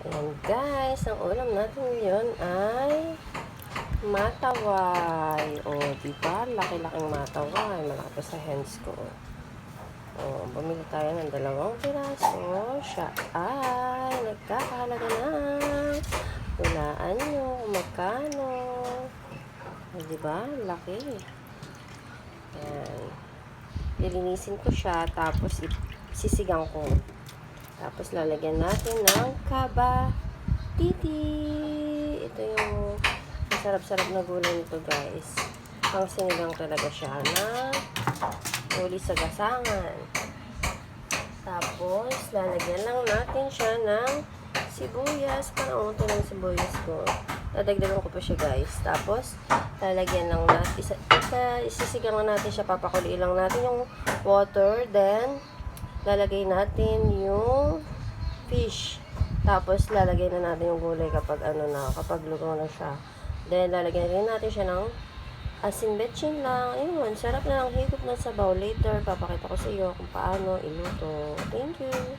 Ayan guys, ang ulam natin ngayon ay mataway. O, diba? Laki-laking mataway. Malaki pa sa hands ko. O, bumili tayo ng 2 piraso. Siya ay nagkakahalaga ng hulaan nyo kung magkano. O, diba? Laki. Ayan. Lilinisin ko siya, tapos sisigang ko. Tapos lalagyan natin ng kaba-titi. Ito yung masarap-sarap na gulay nito guys. Pang sinigang talaga siya na uli sa gasangan. Tapos lalagyan lang natin siya ng sibuyas. Parang umuto ng sibuyas ko. Dadagdagan ko pa siya guys. Tapos lalagyan lang natin. Isisigang lang natin siya. Papakuliin lang natin yung water. Then lalagay natin yung fish. Tapos lalagay na natin yung gulay kapag kapag lugaw na siya. Then lalagyan rin natin siya ng asin betchin lang. Ayun, sarap na lang higop ng sabaw. Later papakita ko sa iyo kung paano iluto. Thank you.